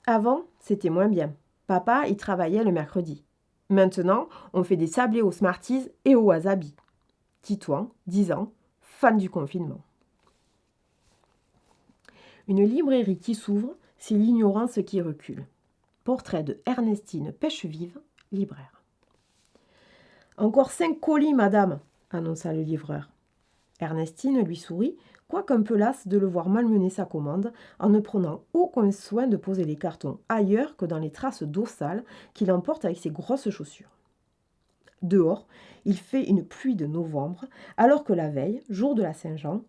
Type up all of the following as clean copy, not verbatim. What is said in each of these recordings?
Avant, c'était moins bien. Papa y travaillait le mercredi. Maintenant, on fait des sablés aux Smarties et au wasabi. Titouan, 10 ans, fan du confinement. Une librairie qui s'ouvre, c'est l'ignorance qui recule. Portrait de Ernestine Pêchevive, libraire. Encore 5 colis, madame, annonça le livreur. Ernestine lui sourit, quoique un peu lasse de le voir malmener sa commande, en ne prenant aucun soin de poser les cartons ailleurs que dans les traces d'eau sale qu'il emporte avec ses grosses chaussures. Dehors, il fait une pluie de novembre, alors que la veille, jour de la Saint-Jean,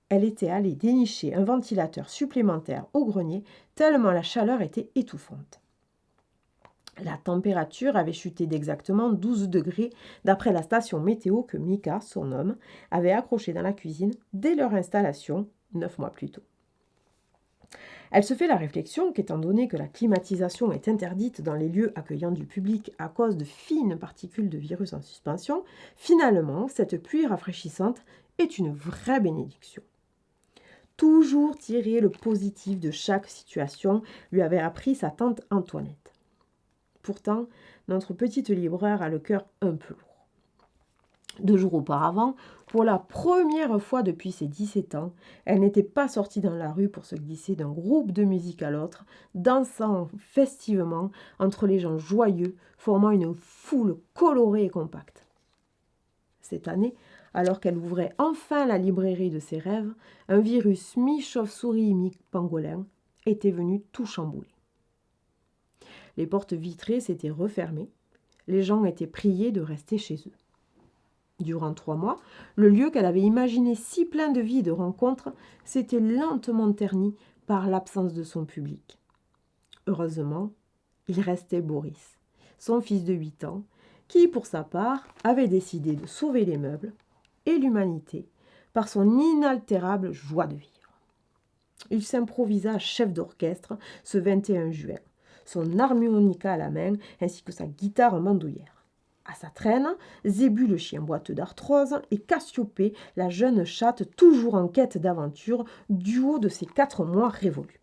elle était allée dénicher un ventilateur supplémentaire au grenier, tellement la chaleur était étouffante. La température avait chuté d'exactement 12 degrés d'après la station météo que Mika, son homme, avait accrochée dans la cuisine dès leur installation, 9 mois plus tôt. Elle se fait la réflexion qu'étant donné que la climatisation est interdite dans les lieux accueillant du public à cause de fines particules de virus en suspension, finalement, cette pluie rafraîchissante est une vraie bénédiction. Toujours tirer le positif de chaque situation, lui avait appris sa tante Antoinette. Pourtant, notre petite libraire a le cœur un peu lourd. 2 jours auparavant, pour la première fois depuis ses 17 ans, elle n'était pas sortie dans la rue pour se glisser d'un groupe de musique à l'autre, dansant festivement entre les gens joyeux, formant une foule colorée et compacte. Cette année, alors qu'elle ouvrait enfin la librairie de ses rêves, un virus mi-chauve-souris, mi-pangolin était venu tout chambouler. Les portes vitrées s'étaient refermées, les gens étaient priés de rester chez eux. Durant 3 mois, le lieu qu'elle avait imaginé si plein de vie et de rencontres s'était lentement terni par l'absence de son public. Heureusement, il restait Boris, son fils de 8 ans, qui, pour sa part, avait décidé de sauver les meubles et l'humanité par son inaltérable joie de vivre. Il s'improvisa chef d'orchestre ce 21 juin, son harmonica à la main ainsi que sa guitare en bandoulière. À sa traîne, Zébu le chien boiteux d'arthrose et Cassiopée, la jeune chatte toujours en quête d'aventure, du haut de ses 4 mois révolus.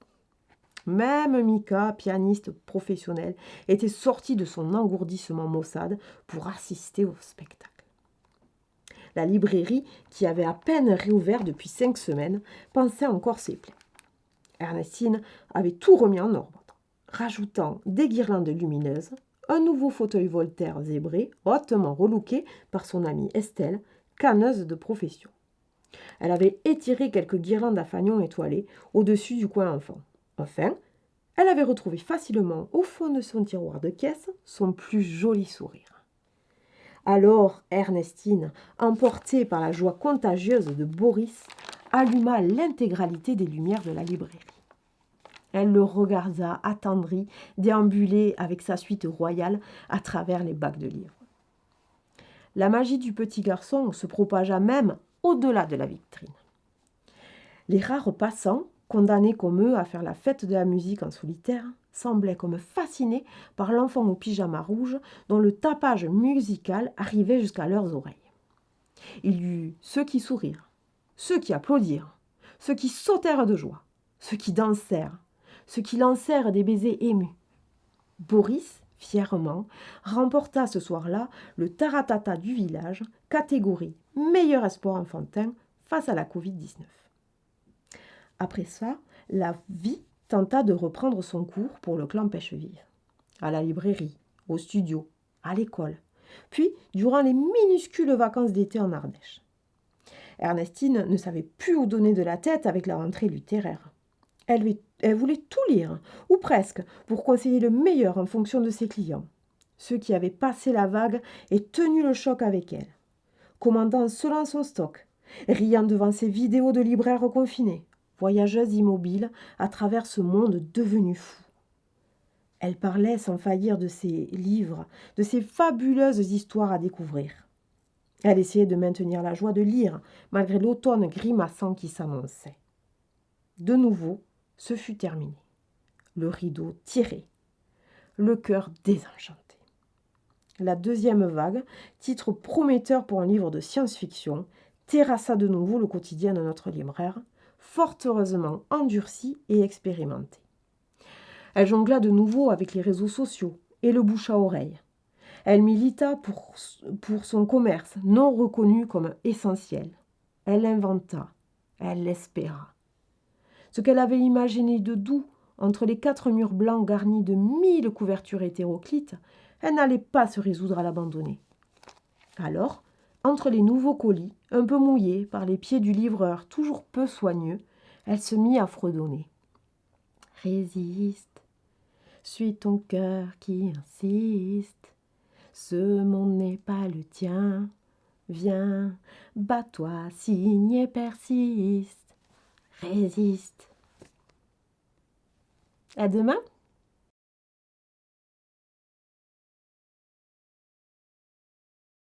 Même Mika, pianiste professionnel, était sorti de son engourdissement maussade pour assister au spectacle. La librairie, qui avait à peine réouvert depuis 5 semaines, pensait encore ses plaies. Ernestine avait tout remis en ordre, rajoutant des guirlandes lumineuses, un nouveau fauteuil Voltaire zébré, hautement relooké par son amie Estelle, canneuse de profession. Elle avait étiré quelques guirlandes à fanion étoilées au-dessus du coin enfant. Enfin, elle avait retrouvé facilement au fond de son tiroir de caisse son plus joli sourire. Alors Ernestine, emportée par la joie contagieuse de Boris, alluma l'intégralité des lumières de la librairie. Elle le regarda, attendrie, déambuler avec sa suite royale à travers les bacs de livres. La magie du petit garçon se propagea même au-delà de la vitrine. Les rares passants, condamnés comme eux à faire la fête de la musique en solitaire, semblaient comme fascinés par l'enfant au pyjama rouge dont le tapage musical arrivait jusqu'à leurs oreilles. Il y eut ceux qui sourirent, ceux qui applaudirent, ceux qui sautèrent de joie, ceux qui dansèrent, ceux qui lancèrent des baisers émus. Boris, fièrement, remporta ce soir-là le taratata du village, catégorie meilleur espoir enfantin face à la Covid-19. Après ça, la vie tenta de reprendre son cours pour le clan Pêchevive. À la librairie, au studio, à l'école, puis durant les minuscules vacances d'été en Ardèche. Ernestine ne savait plus où donner de la tête avec la rentrée littéraire. Elle voulait tout lire, ou presque, pour conseiller le meilleur en fonction de ses clients. Ceux qui avaient passé la vague et tenu le choc avec elle. Commandant selon son stock, riant devant ses vidéos de libraires confinés, voyageuse immobile à travers ce monde devenu fou. Elle parlait sans faillir de ses livres, de ses fabuleuses histoires à découvrir. Elle essayait de maintenir la joie de lire, malgré l'automne grimaçant qui s'annonçait. De nouveau, ce fut terminé. Le rideau tiré, le cœur désenchanté. La deuxième vague, titre prometteur pour un livre de science-fiction, terrassa de nouveau le quotidien de notre libraire, fort heureusement endurci et expérimenté. Elle jongla de nouveau avec les réseaux sociaux et le bouche à oreille. Elle milita pour son commerce, non reconnu comme essentiel. Elle inventa, elle espéra. Ce qu'elle avait imaginé de doux entre les 4 murs blancs garnis de 1000 couvertures hétéroclites, elle n'allait pas se résoudre à l'abandonner. Alors, entre les nouveaux colis, un peu mouillés par les pieds du livreur toujours peu soigneux, elle se mit à fredonner. « Résiste, suis ton cœur qui insiste, ce monde n'est pas le tien, viens, bats-toi, signe et persiste, résiste. » À demain!